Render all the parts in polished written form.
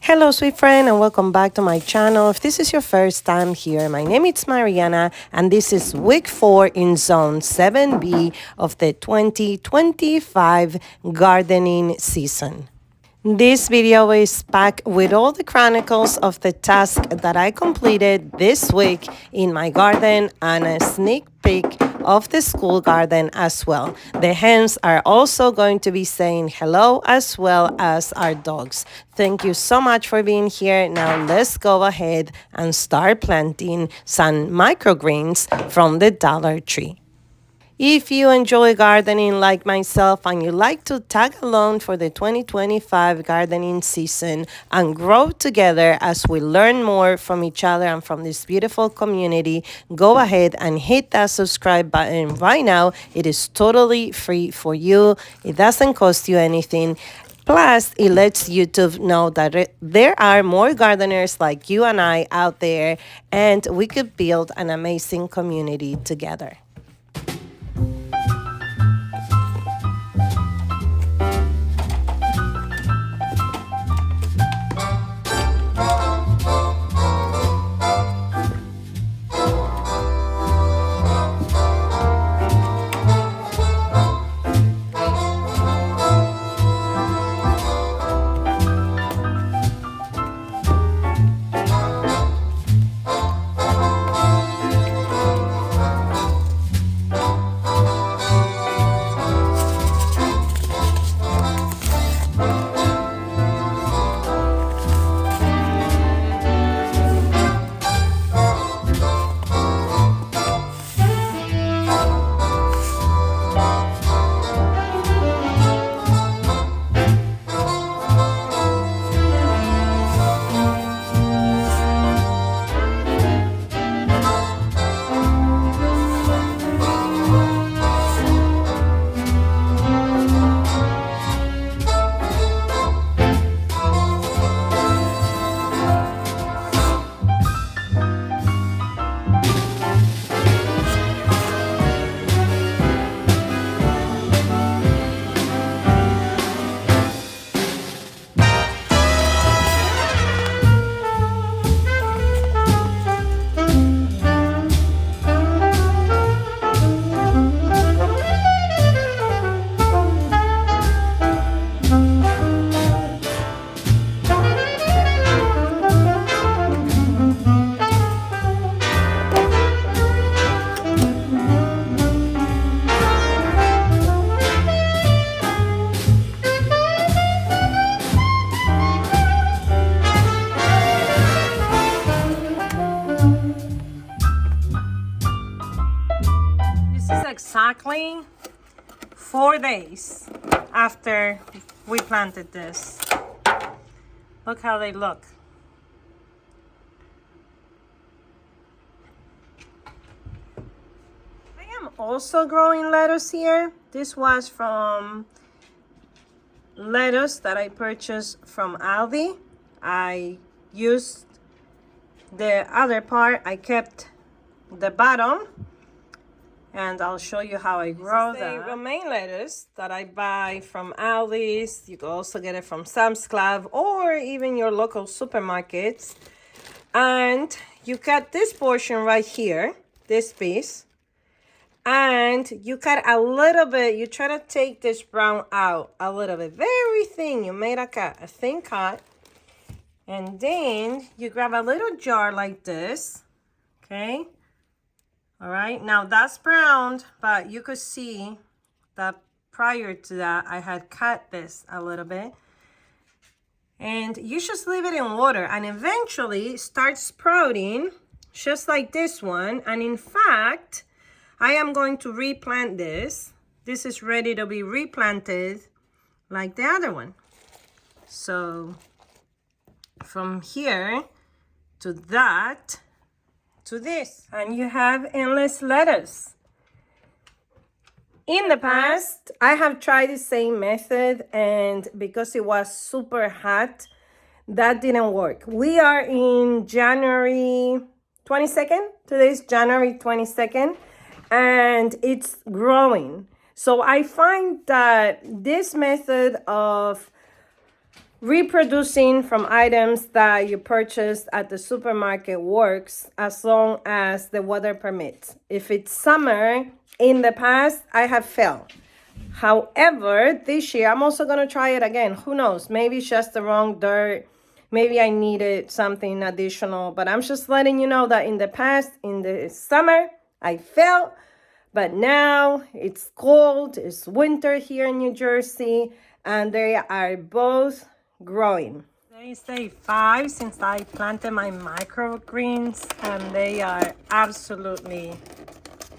Hello, sweet friend, and welcome back to my channel. If this is your first time here, my name is Mariana, and this is week 4 in zone 7B of the 2025 gardening season. This video is packed with all the chronicles of the task that I completed this week in my garden and a sneak peek of the school garden as well. The hens are also going to be saying hello as well as our dogs. Thank you so much for being here. Now let's go ahead and start planting some microgreens from the Dollar Tree. If you enjoy gardening like myself and you like to tag along for the 2025 gardening season and grow together as we learn more from each other and from this beautiful community, go ahead and hit that subscribe button right now. It is totally free for you. It doesn't cost you anything. Plus, it lets YouTube know that there are more gardeners like you and I out there, and we could build an amazing community together. Exactly 4 days after we planted this. Look how they look. I am also growing lettuce here. This was from lettuce that I purchased from Aldi. I used the other part. I kept the bottom. And I'll show you how I grow that. This is the romaine lettuce that I buy from Aldi's. You can also get it from Sam's Club or even your local supermarkets. And you cut this portion right here, this piece. And you cut a little bit. You try to take this brown out a little bit. Very thin. You made a thin cut. And then you grab a little jar like this. Okay. All right, now that's browned, but you could see that prior to that, I had cut this a little bit. And you just leave it in water and eventually start sprouting just like this one. And in fact, I am going to replant this. This is ready to be replanted like the other one. So from here to that, to this, and you have endless lettuce. In the past, I have tried the same method, and because it was super hot, that didn't work. We are in January 22nd. Today's January 22nd, and it's growing. So I find that this method of reproducing from items that you purchased at the supermarket works as long as the weather permits. If it's summer, in the past, I have failed. However, this year, I'm also going to try it again. Who knows? Maybe it's just the wrong dirt. Maybe I needed something additional. But I'm just letting you know that in the past, in the summer, I failed. But now it's cold. It's winter here in New Jersey. And they are both growing. Today is day 5 since I planted my microgreens. And they are absolutely...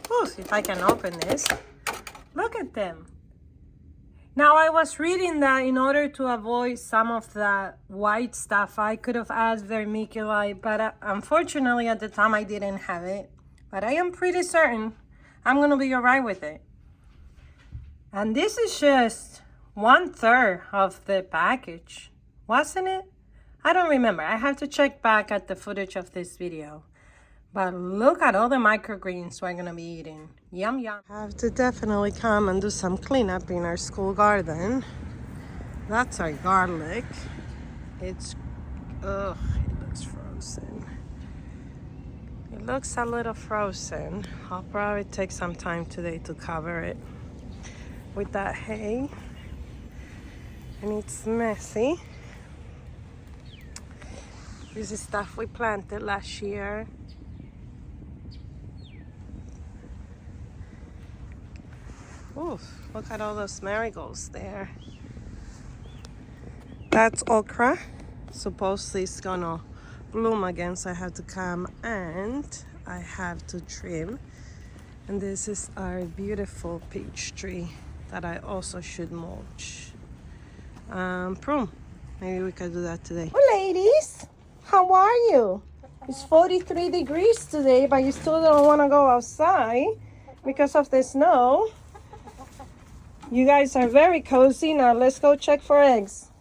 Oh, if I can open this. Look at them. Now, I was reading that in order to avoid some of the white stuff, I could have added vermiculite, but unfortunately at the time I didn't have it. But I am pretty certain I'm going to be all right with it. And this is just 1/3 of the package, wasn't it? I don't remember. I have to check back at the footage of this video. But look at all the microgreens we're going to be eating. Yum, yum. I have to definitely come and do some cleanup in our school garden. That's our garlic. It's, ugh, it looks frozen. It looks a little frozen. I'll probably take some time today to cover it with that hay. And it's messy. This is stuff we planted last year. Ooh, look at all those marigolds there. That's okra. Supposedly it's gonna bloom again, so I have to come and I have to trim. And this is our beautiful peach tree that I also should mulch. Prune. Maybe we could do that today. Oh, ladies, how are you? It's 43 degrees today, but you still don't want to go outside because of the snow. You guys are very cozy. Now let's go check for eggs.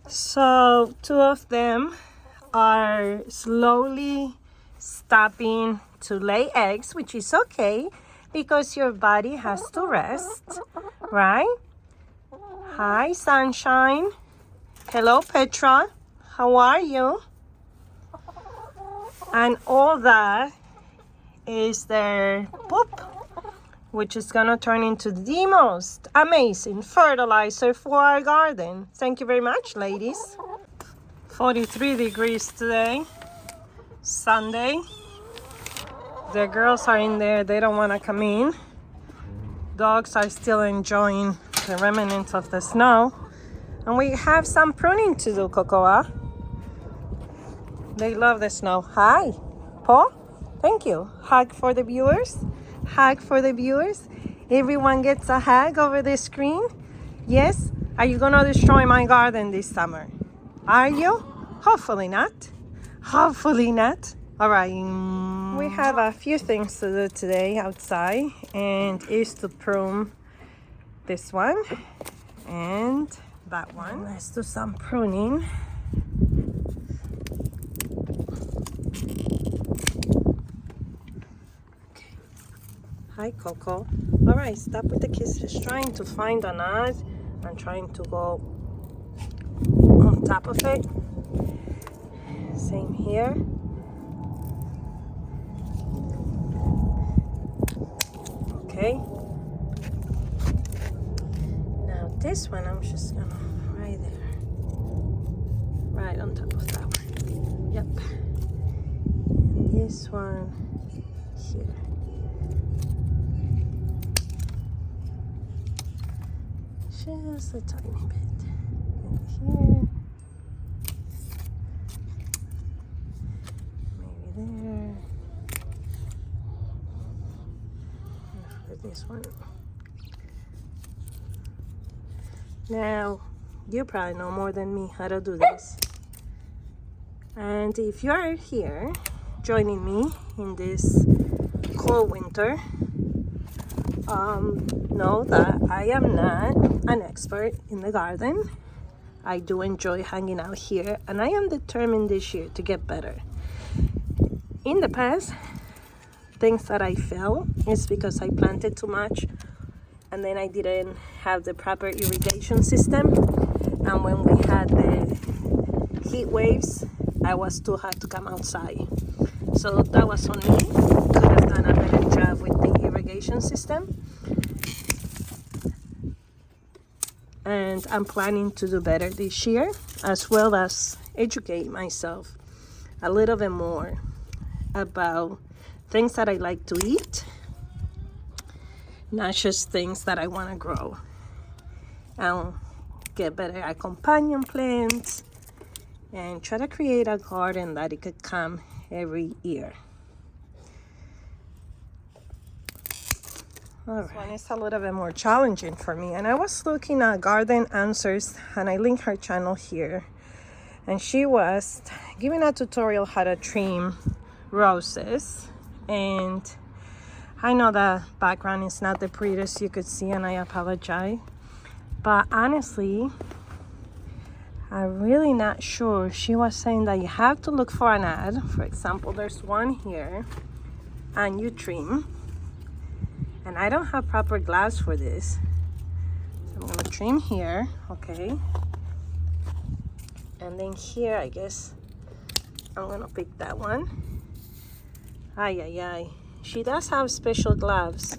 So 2 of them are slowly stopping to lay eggs, which is okay because your body has to rest, right? Hi, Sunshine. Hello, Petra. How are you? And all that is their poop, which is gonna turn into the most amazing fertilizer for our garden. Thank you very much, ladies. 43 degrees today, Sunday. The girls are in there, they don't wanna come in. Dogs are still enjoying the remnants of the snow. And we have some pruning to do, Cocoa. They love the snow. Hi, Paul, thank you. Hug for the viewers. Hug for the viewers. Everyone gets a hug over the screen. Yes? Are you gonna destroy my garden this summer? Are you? Hopefully not. Hopefully not. All right. We have a few things to do today outside, and is to prune this one and that one. Let's do some pruning. Hi, Coco. All right, stop with the kisses. Trying to find a knot and trying to go on top of it. Same here. Okay. Now this one, I'm just gonna right there, right on top of that one. Yep. And this one here. Just a tiny bit. And here. Maybe there. And for this one. Now, you probably know more than me how to do this. And if you are here joining me in this cold winter, know that I am not an expert in the garden. I do enjoy hanging out here, and I am determined this year to get better. In the past, things that I failed is because I planted too much and then I didn't have the proper irrigation system. And when we had the heat waves, I was too hot to come outside. So that was on me. Could have done a better job with the irrigation system. And I'm planning to do better this year, as well as educate myself a little bit more about things that I like to eat, not just things that I want to grow. And get better at companion plants and try to create a garden that it could come every year. All right. This one is a little bit more challenging for me, and I was looking at Garden Answers, and I link her channel here, and she was giving a tutorial how to trim roses. And I know the background is not the prettiest you could see, and I apologize, but honestly I'm really not sure. She was saying that you have to look for an ad. For example, there's one here, and you trim. And I don't have proper gloves for this. So I'm gonna trim here, okay? And then here, I guess, I'm gonna pick that one. Ay, ay, ay. She does have special gloves.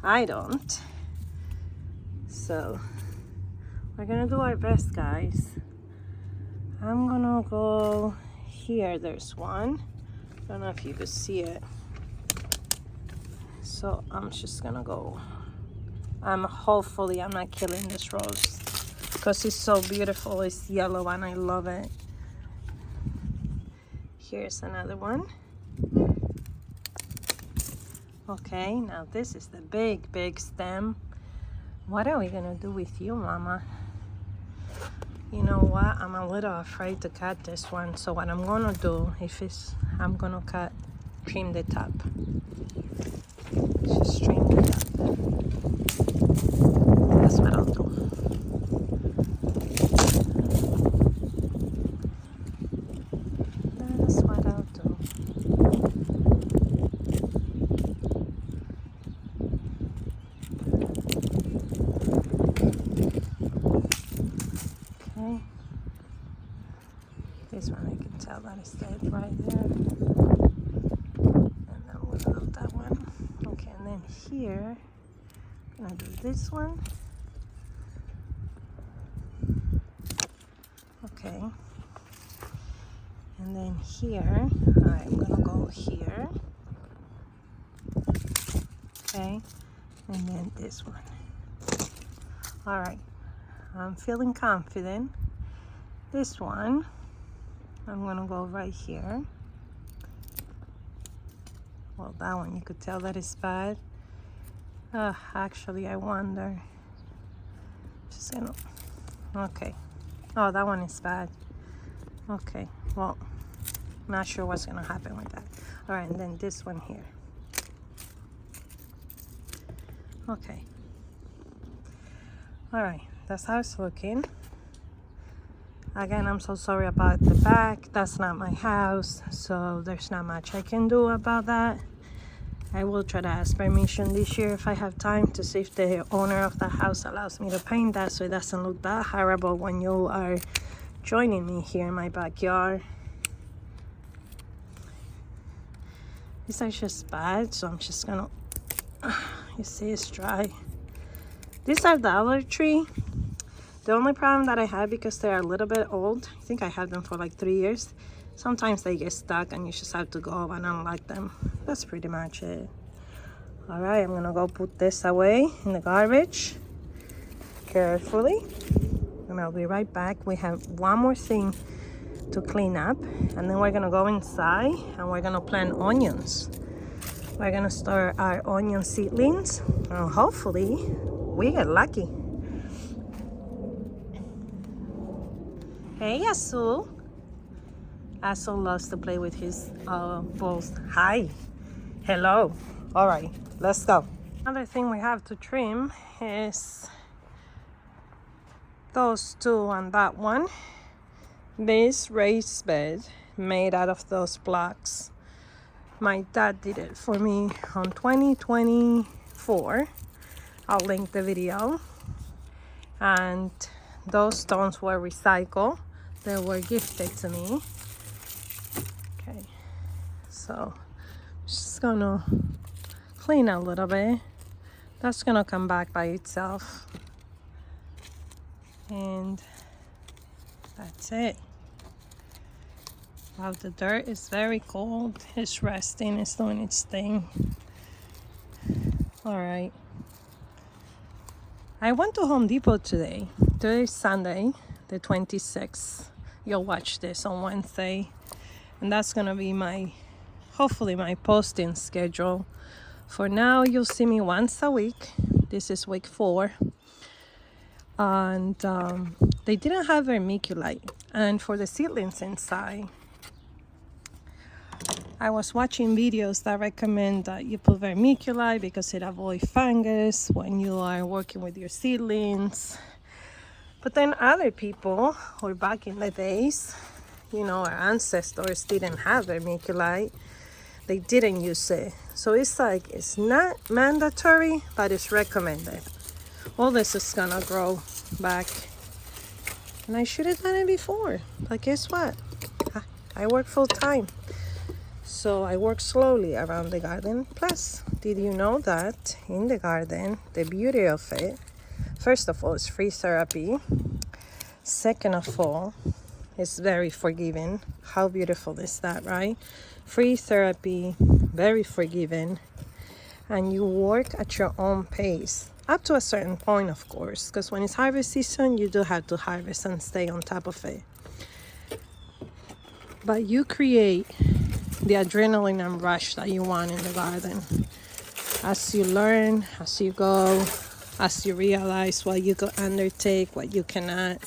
I don't. So, we're gonna do our best, guys. I'm gonna go here, there's one. I don't know if you could see it. So I'm just gonna go. Hopefully I'm not killing this rose because it's so beautiful. It's yellow and I love it. Here's another one. Okay, now this is the big stem. What are we gonna do with you, Mama? You know what? I'm a little afraid to cut this one. So what I'm gonna do, I'm gonna trim the top. Just trim the top. That's what I'll do. That's what I'll do. Okay. This one I can tell that is dead right there. And then we'll do that one. Okay, and then here, I'm gonna do this one. Okay. And then here, all right, I'm gonna go here. Okay, and then this one. All right, I'm feeling confident. This one, I'm gonna go right here. Well, that one, you could tell that is bad. Actually, I wonder. Just gonna, okay. Oh, that one is bad. Okay, well, not sure what's gonna happen with that. All right, and then this one here. Okay. All right, that's how it's looking. Again, I'm so sorry about the back. That's not my house, so there's not much I can do about that. I will try to ask permission this year if I have time to see if the owner of the house allows me to paint that so it doesn't look that horrible when you are joining me here in my backyard. These are just bad, so I'm just gonna, you see it's dry. These are Dollar Tree. The only problem that I have, because they're a little bit old, I think I had them for like 3 years, sometimes they get stuck and you just have to go and unlock them. That's pretty much it. All right, I'm gonna go put this away in the garbage carefully, and I'll be right back. We have one more thing to clean up, and then we're gonna go inside and we're gonna plant onions. We're gonna store our onion seedlings, and hopefully we get lucky. Hey, Azul. Azul loves to play with his balls. Hi. Hello. All right, let's go. Another thing we have to trim is those two and that one. This raised bed made out of those blocks. My dad did it for me on 2024. I'll link the video. And those stones were recycled. They were gifted to me. Okay, so just gonna clean a little bit. That's gonna come back by itself. And that's it. Wow, the dirt is very cold. It's resting, it's doing its thing. All right. I went to Home Depot today. Today is Sunday, the 26th. You'll watch this on Wednesday. And that's gonna be hopefully my posting schedule. For now, you'll see me once a week. This is week 4. And they didn't have vermiculite. And for the seedlings inside, I was watching videos that recommend that you put vermiculite because it avoids fungus when you are working with your seedlings. But then other people, or back in the days, you know, our ancestors didn't have vermiculite. They didn't use it. So it's like, it's not mandatory, but it's recommended. All this is gonna grow back. And I should have done it before. But guess what? I work full time. So I work slowly around the garden. Plus, did you know that in the garden, the beauty of it, first of all, it's free therapy. Second of all, it's very forgiving. How beautiful is that, right? Free therapy, very forgiving. And you work at your own pace. Up to a certain point, of course. Because when it's harvest season, you do have to harvest and stay on top of it. But you create the adrenaline and rush that you want in the garden. As you learn, as you go, as you realize what you can undertake, what you cannot.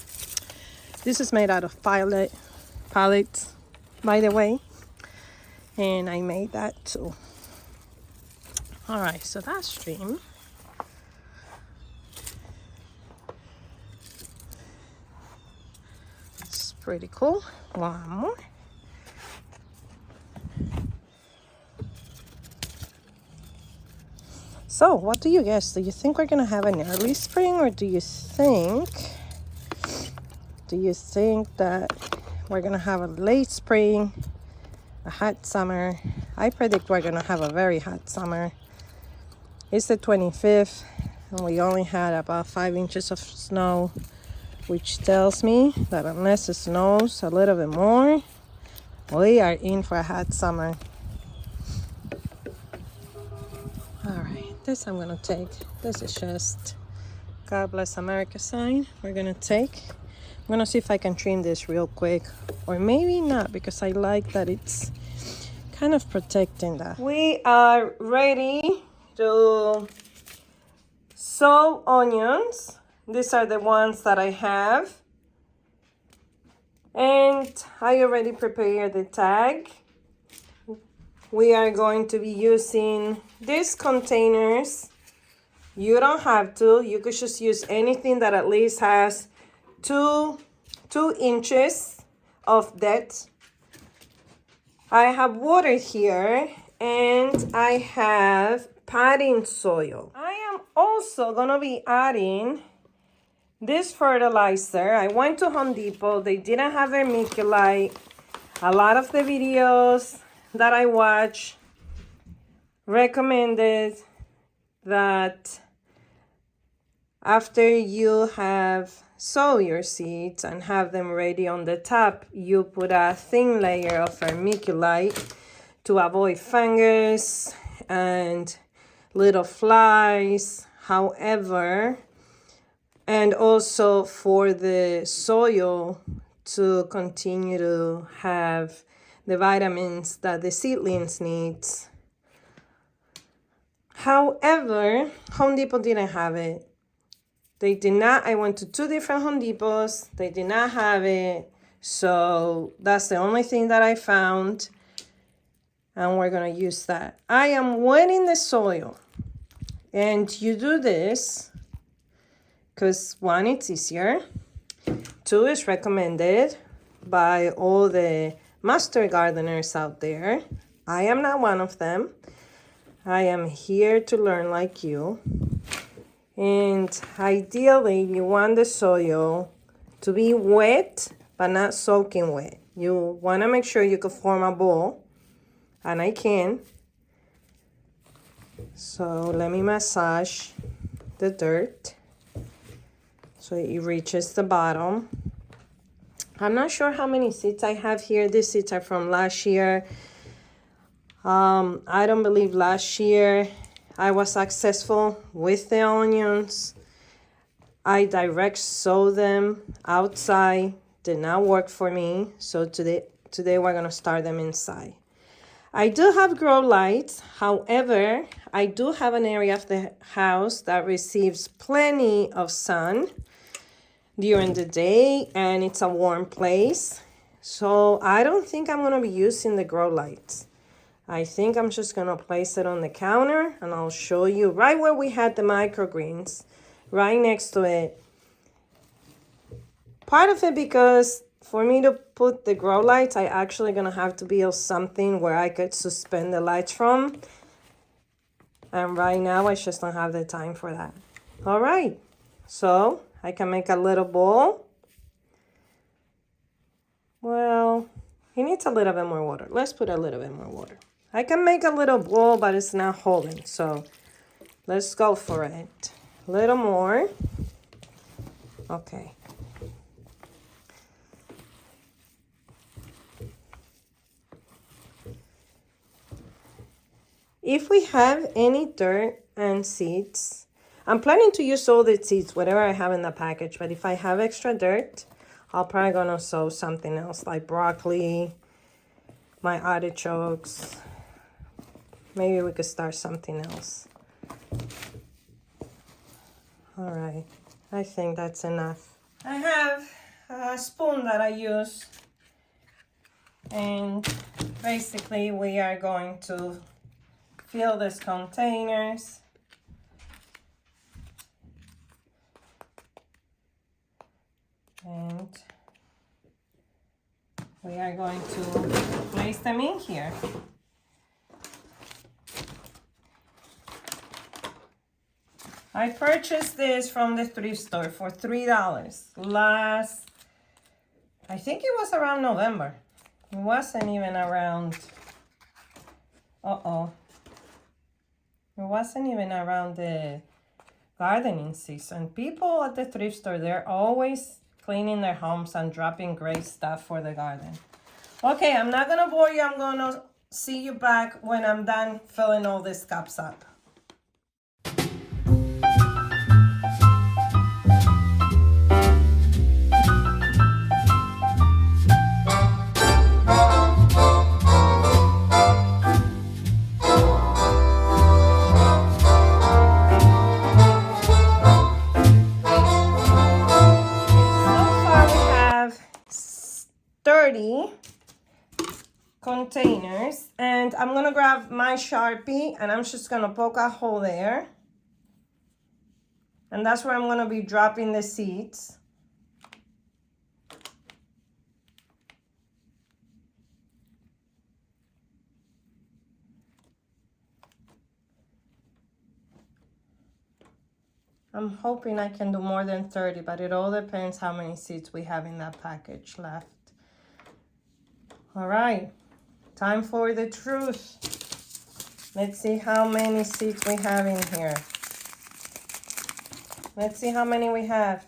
This is made out of pallets, by the way. And I made that too. All right, so that's stream. It's pretty cool. One more. So, what do you guess? Do you think we're gonna have an early spring, or do you think that we're gonna have a late spring, a hot summer? I predict we're gonna have a very hot summer. It's the 25th, and we only had about 5 inches of snow, which tells me that unless it snows a little bit more, we are in for a hot summer. All right. This I'm gonna take. This is just God Bless America sign. I'm gonna see if I can trim this real quick, or maybe not, because I like that it's kind of protecting that. We are ready to sow onions. These are the ones that I have, and I already prepared the tag. We are going to be using these containers. You don't have to. You could just use anything that at least has two inches of depth. I have water here, and I have potting soil. I am also going to be adding this fertilizer. I went to Home Depot. They didn't have vermiculite. A lot of the videos that I watch recommended that after you have sow your seeds and have them ready on the top, you put a thin layer of vermiculite to avoid fungus and little flies. However, and also for the soil to continue to have the vitamins that the seedlings needs. However, Home Depot didn't have it. They did not. I went to 2 different Home Depots. They did not have it. So that's the only thing that I found. And we're going to use that. I am wetting the soil. And you do this because 1, it's easier. 2, is recommended by all the master gardeners out there. I am not one of them. I am here to learn like you. And ideally, you want the soil to be wet, but not soaking wet. You want to make sure you can form a ball, and I can. So let me massage the dirt so it reaches the bottom. I'm not sure how many seeds I have here. These seeds are from last year. I don't believe last year I was successful with the onions. I direct sow them outside. Did not work for me. So today we're gonna start them inside. I do have grow lights. However, I do have an area of the house that receives plenty of sun during the day, and it's a warm place. So I don't think I'm gonna be using the grow lights. I think I'm just gonna place it on the counter, and I'll show you right where we had the microgreens, right next to it. Part of it because for me to put the grow lights, I actually gonna have to build something where I could suspend the lights from. And right now I just don't have the time for that. All right, so I can make a little bowl. Well, it needs a little bit more water. Let's put a little bit more water. I can make a little bowl, but it's not holding. So let's go for it. A little more. Okay. If we have any dirt and seeds, I'm planning to use all the seeds, whatever I have in the package. But if I have extra dirt, I'll probably gonna sow something else like broccoli, my artichokes. Maybe we could start something else. All right, I think that's enough. I have a spoon that I use. And basically we are going to fill these containers. And we are going to place them in here. I purchased this from the thrift store for $3 I think it was around November. It wasn't even around, it wasn't even around the gardening season. People at the thrift store, they're always cleaning their homes and dropping great stuff for the garden. Okay, I'm not gonna bore you. I'm gonna see you back when I'm done filling all these cups up. Containers, and I'm gonna grab my Sharpie and I'm just gonna poke a hole there, and that's where I'm gonna be dropping the seeds. I'm hoping I can do more than 30, but it all depends how many seeds we have in that package left. All right. Time for the truth. Let's see how many seeds we have in here. Let's see how many we have.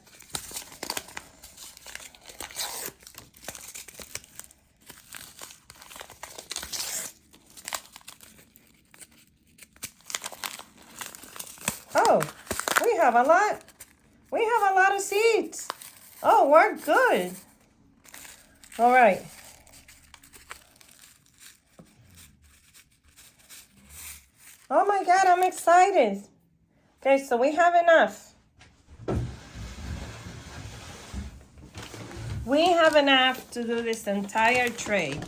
Oh, we have a lot. We have a lot of seeds. Oh, we're good. All right. Oh my God, I'm excited. Okay, so we have enough. We have enough to do this entire tray.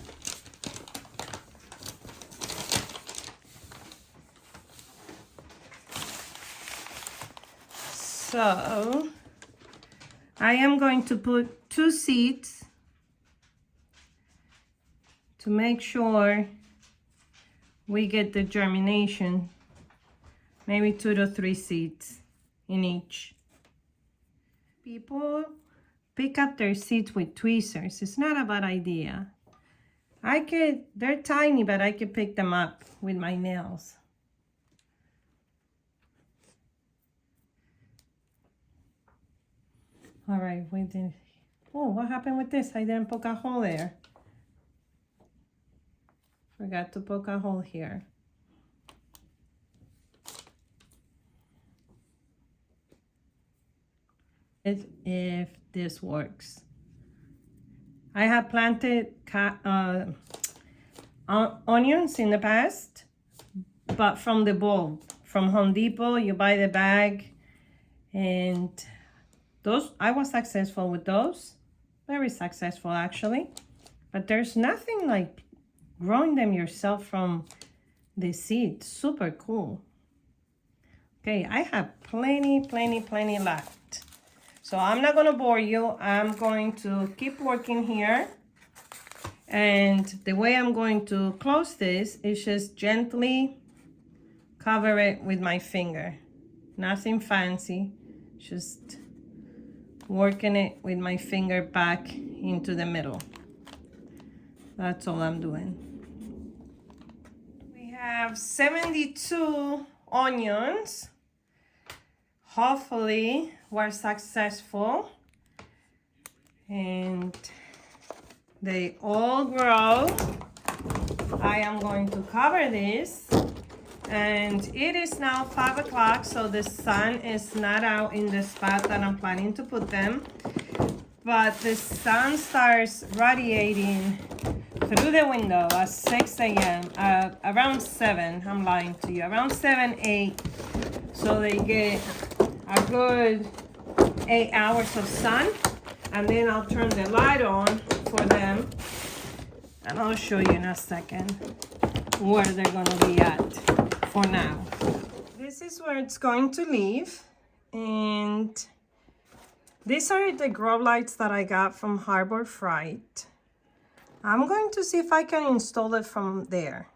So I am going to put 2 seeds to make sure we get the germination, maybe 2 to 3 seeds in each. People pick up their seeds with tweezers. It's not a bad idea. They're tiny, but I could pick them up with my nails. All right, oh, what happened with this? I didn't poke a hole there. Forgot to poke a hole here. If this works. I have planted onions in the past, but from the bulb. From Home Depot, you buy the bag, and those, I was successful with those. Very successful, actually. But there's nothing like growing them yourself from the seed. Super cool. Okay, I have plenty left. So I'm not gonna bore you. I'm going to keep working here. And the way I'm going to close this is just gently cover it with my finger. Nothing fancy, just working it with my finger back into the middle. That's all I'm doing. We have 72 onions. Hopefully we're successful. And they all grow. I am going to cover this. And it is now 5 o'clock, so the sun is not out in the spot that I'm planning to put them. But the sun starts radiating through the window at 6 a.m. Around 7, I'm lying to you, around 7, 8. So they get a good 8 hours of sun. And then I'll turn the light on for them. And I'll show you in a second where they're gonna be at for now. This is where it's going to live. And these are the grow lights that I got from Harbor Freight. I'm going to see if I can install it from there.